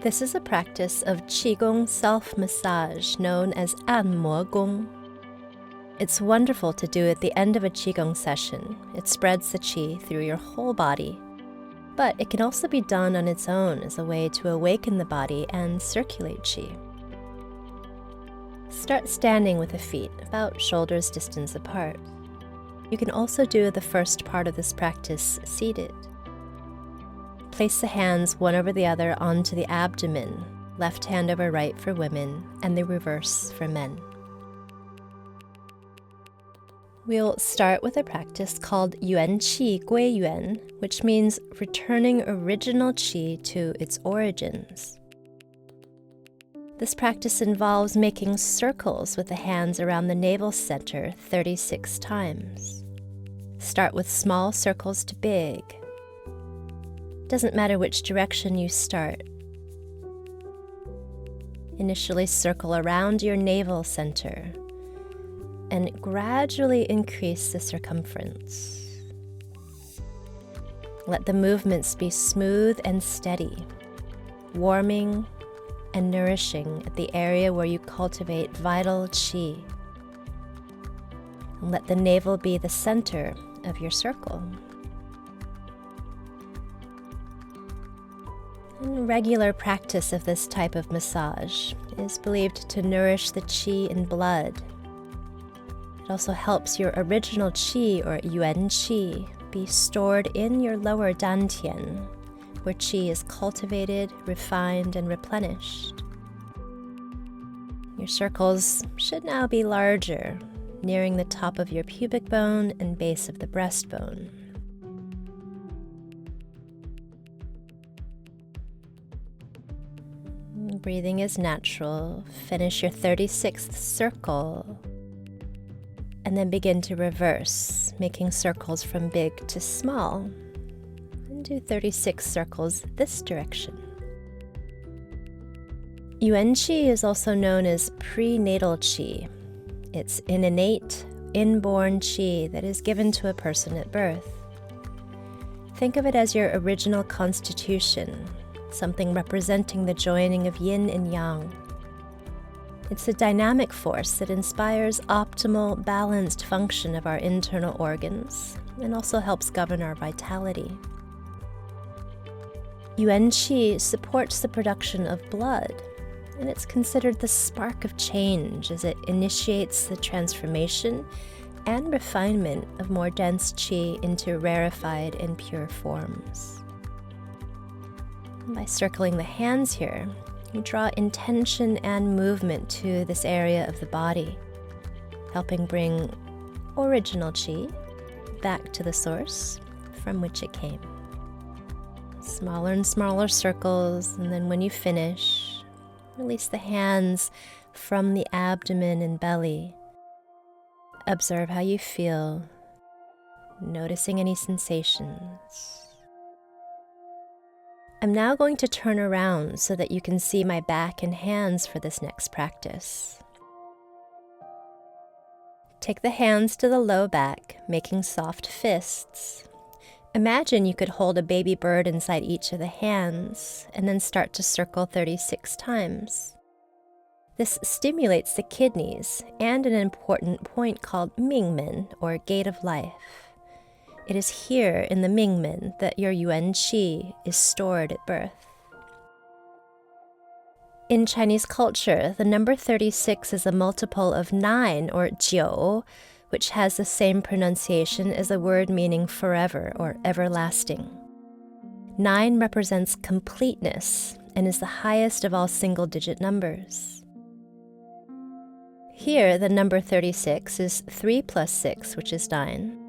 This is a practice of Qigong Self-Massage known as Anma Gong. It's wonderful to do at the end of a Qigong session. It spreads the Qi through your whole body. But it can also be done on its own as a way to awaken the body and circulate Qi. Start standing with the feet about shoulders distance apart. You can also do the first part of this practice seated. Place the hands one over the other onto the abdomen, left hand over right for women, and the reverse for men. We'll start with a practice called Yuen Qi Gui Yuan, which means returning original Qi to its origins. This practice involves making circles with the hands around the navel center 36 times. Start with small circles to big. Doesn't matter which direction you start. Initially circle around your navel center and gradually increase the circumference. Let the movements be smooth and steady, warming and nourishing at the area where you cultivate vital Qi. And let the navel be the center of your circle. And regular practice of this type of massage is believed to nourish the Qi in blood. It also helps your original Qi, or Yuen Qi, be stored in your lower dantian, where Qi is cultivated, refined, and replenished. Your circles should now be larger, nearing the top of your pubic bone and base of the breastbone. Breathing is natural. Finish your 36th circle. And then begin to reverse, making circles from big to small. And do 36 circles this direction. Yuen Qi is also known as prenatal Qi. It's an innate, inborn Qi that is given to a person at birth. Think of it as your original constitution, something representing the joining of yin and yang. It's a dynamic force that inspires optimal, balanced function of our internal organs and also helps govern our vitality. Yuen Qi supports the production of blood, and it's considered the spark of change as it initiates the transformation and refinement of more dense Qi into rarefied and pure forms. By circling the hands here, you draw intention and movement to this area of the body, helping bring original Qi back to the source from which it came. Smaller and smaller circles, and then when you finish, release the hands from the abdomen and belly. Observe how you feel, noticing any sensations. I'm now going to turn around so that you can see my back and hands for this next practice. Take the hands to the low back, making soft fists. Imagine you could hold a baby bird inside each of the hands and then start to circle 36 times. This stimulates the kidneys and an important point called Mingmen, or gate of life. It is here in the Mingmen that your Yuen Qi is stored at birth. In Chinese culture, the number 36 is a multiple of 9, or jiu, which has the same pronunciation as a word meaning forever or everlasting. 9 represents completeness and is the highest of all single-digit numbers. Here, the number 36 is 3 plus 6, which is 9.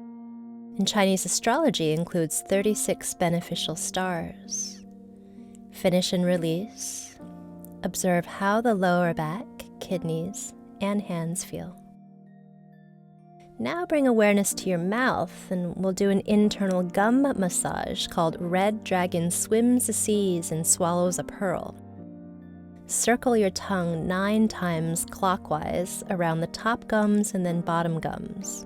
And Chinese astrology includes 36 beneficial stars. Finish and release. Observe how the lower back, kidneys, and hands feel. Now bring awareness to your mouth, and we'll do an internal gum massage called Red Dragon Swims the Seas and Swallows a Pearl. Circle your tongue 9 times clockwise around the top gums and then bottom gums.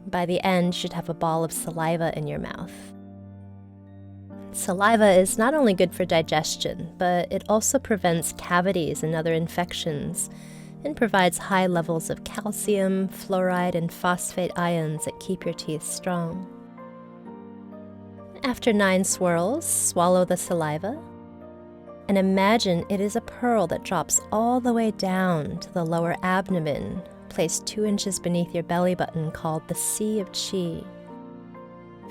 By the end, you should have a ball of saliva in your mouth. Saliva is not only good for digestion, but it also prevents cavities and other infections and provides high levels of calcium, fluoride, and phosphate ions that keep your teeth strong. After 9 swirls, swallow the saliva and imagine it is a pearl that drops all the way down to the lower abdomen, placed 2 inches beneath your belly button, called the Sea of Qi.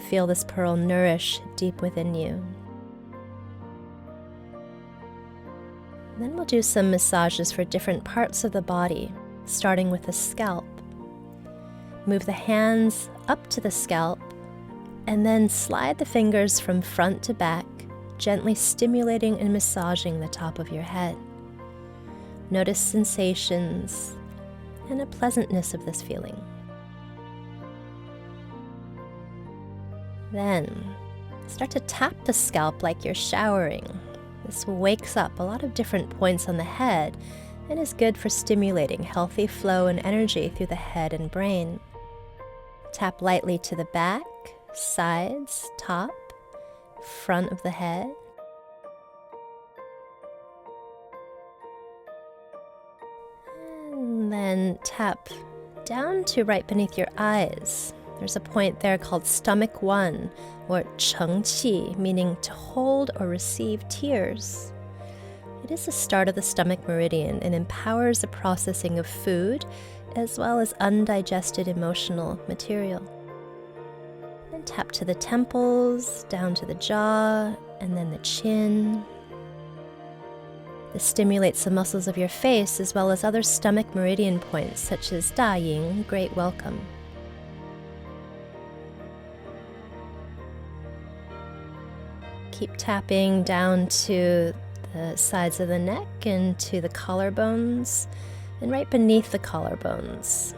Feel this pearl nourish deep within you. Then we'll do some massages for different parts of the body, starting with the scalp. Move the hands up to the scalp and then slide the fingers from front to back, gently stimulating and massaging the top of your head. Notice sensations and a pleasantness of this feeling. Then, start to tap the scalp like you're showering. This wakes up a lot of different points on the head and is good for stimulating healthy flow and energy through the head and brain. Tap lightly to the back, sides, top, front of the head. And then tap down to right beneath your eyes. There's a point there called stomach 1, or Cheng Qi, meaning to hold or receive tears. It is the start of the stomach meridian and empowers the processing of food as well as undigested emotional material. Then tap to the temples, down to the jaw, and then the chin. This stimulates the muscles of your face as well as other stomach meridian points such as Da Ying, great welcome. Keep tapping down to the sides of the neck and to the collarbones and right beneath the collarbones.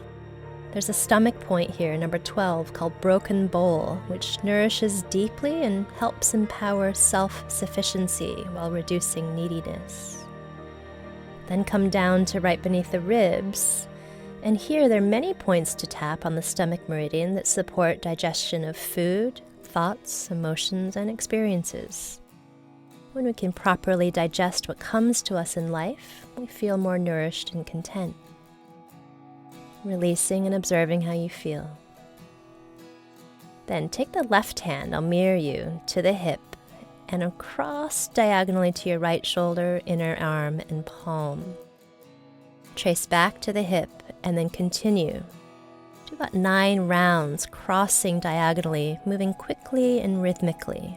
There's a stomach point here, number 12, called broken bowl, which nourishes deeply and helps empower self-sufficiency while reducing neediness. Then come down to right beneath the ribs, and here there are many points to tap on the stomach meridian that support digestion of food, thoughts, emotions, and experiences. When we can properly digest what comes to us in life, we feel more nourished and content. Releasing and observing how you feel. Then take the left hand, I'll mirror you, to the hip and across diagonally to your right shoulder, inner arm, and palm. Trace back to the hip and then continue. Do about 9 rounds, crossing diagonally, moving quickly and rhythmically.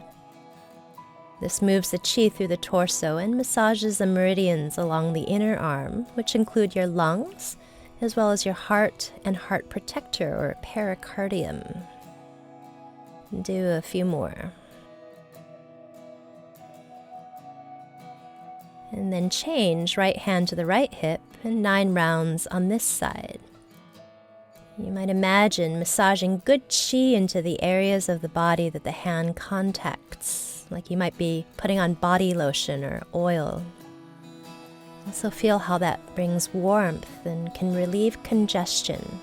This moves the qi through the torso and massages the meridians along the inner arm, which include your lungs, as well as your heart and heart protector or pericardium. Do a few more. And then change right hand to the right hip and 9 rounds on this side. You might imagine massaging good qi into the areas of the body that the hand contacts, like you might be putting on body lotion or oil. Also feel how that brings warmth and can relieve congestion.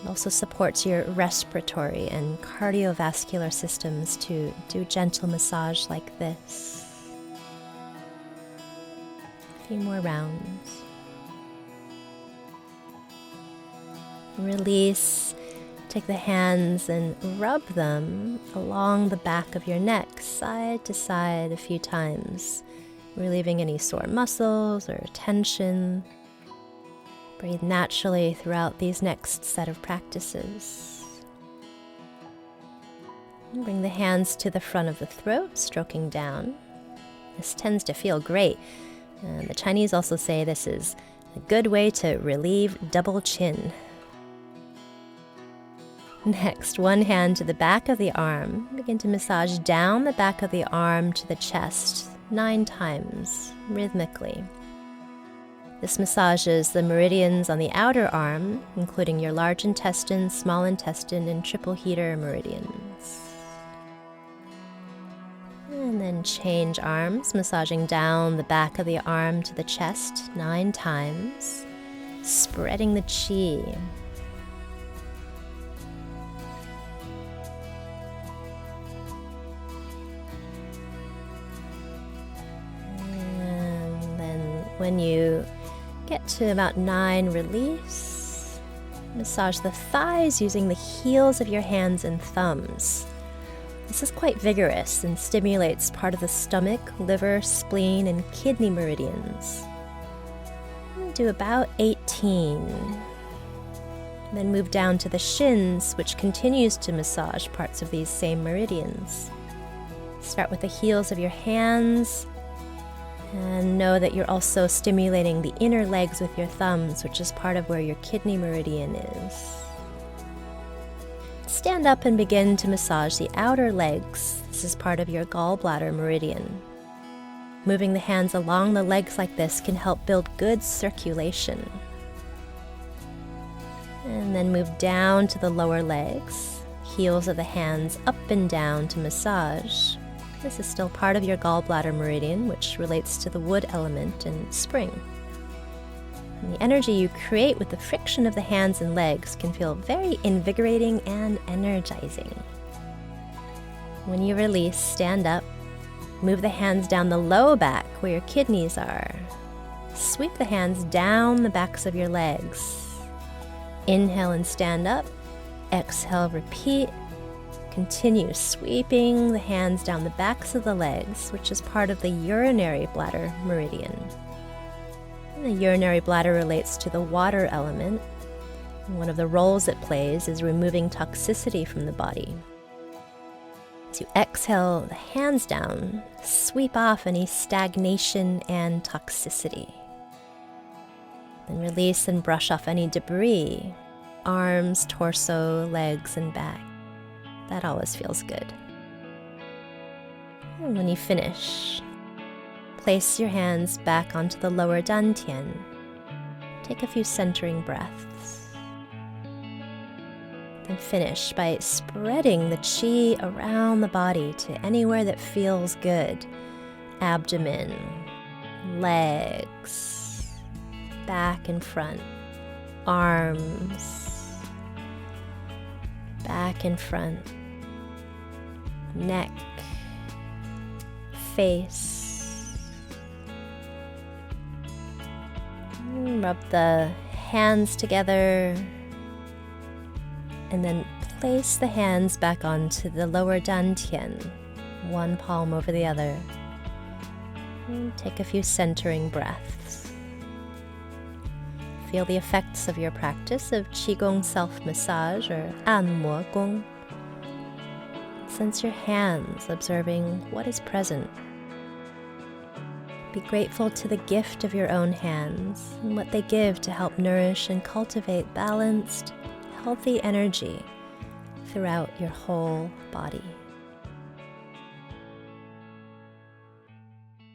It also supports your respiratory and cardiovascular systems to do gentle massage like this. A few more rounds. Release. Take the hands and rub them along the back of your neck, side to side a few times, relieving any sore muscles or tension. Breathe naturally throughout these next set of practices. And bring the hands to the front of the throat, stroking down. This tends to feel great. The Chinese also say this is a good way to relieve double chin. Next, one hand to the back of the arm. Begin to massage down the back of the arm to the chest 9 times, rhythmically. This massages the meridians on the outer arm, including your large intestine, small intestine, and triple heater meridians. And then change arms, massaging down the back of the arm to the chest 9 times, spreading the qi. When you get to about 9, release. Massage the thighs using the heels of your hands and thumbs. This is quite vigorous and stimulates part of the stomach, liver, spleen, and kidney meridians. Do about 18. Then move down to the shins, which continues to massage parts of these same meridians. Start with the heels of your hands, and know that you're also stimulating the inner legs with your thumbs, which is part of where your kidney meridian is. Stand up and begin to massage the outer legs. This is part of your gallbladder meridian. Moving the hands along the legs like this can help build good circulation. And then move down to the lower legs, heels of the hands up and down to massage. This is still part of your gallbladder meridian, which relates to the wood element and spring. And the energy you create with the friction of the hands and legs can feel very invigorating and energizing. When you release, stand up. Move the hands down the low back where your kidneys are. Sweep the hands down the backs of your legs. Inhale and stand up. Exhale, repeat. Continue sweeping the hands down the backs of the legs, which is part of the urinary bladder meridian. And the urinary bladder relates to the water element. And one of the roles it plays is removing toxicity from the body. As you exhale the hands down, sweep off any stagnation and toxicity. Then release and brush off any debris, arms, torso, legs, and back. That always feels good. And when you finish, place your hands back onto the lower dantian. Take a few centering breaths. Then finish by spreading the qi around the body to anywhere that feels good. Abdomen, legs, back and front, arms, back and front, neck, face. Rub the hands together and then place the hands back onto the lower dantian, one palm over the other. And take a few centering breaths. Feel the effects of your practice of Qigong Self-Massage or Anma Gong. Sense your hands observing what is present. Be grateful to the gift of your own hands and what they give to help nourish and cultivate balanced, healthy energy throughout your whole body.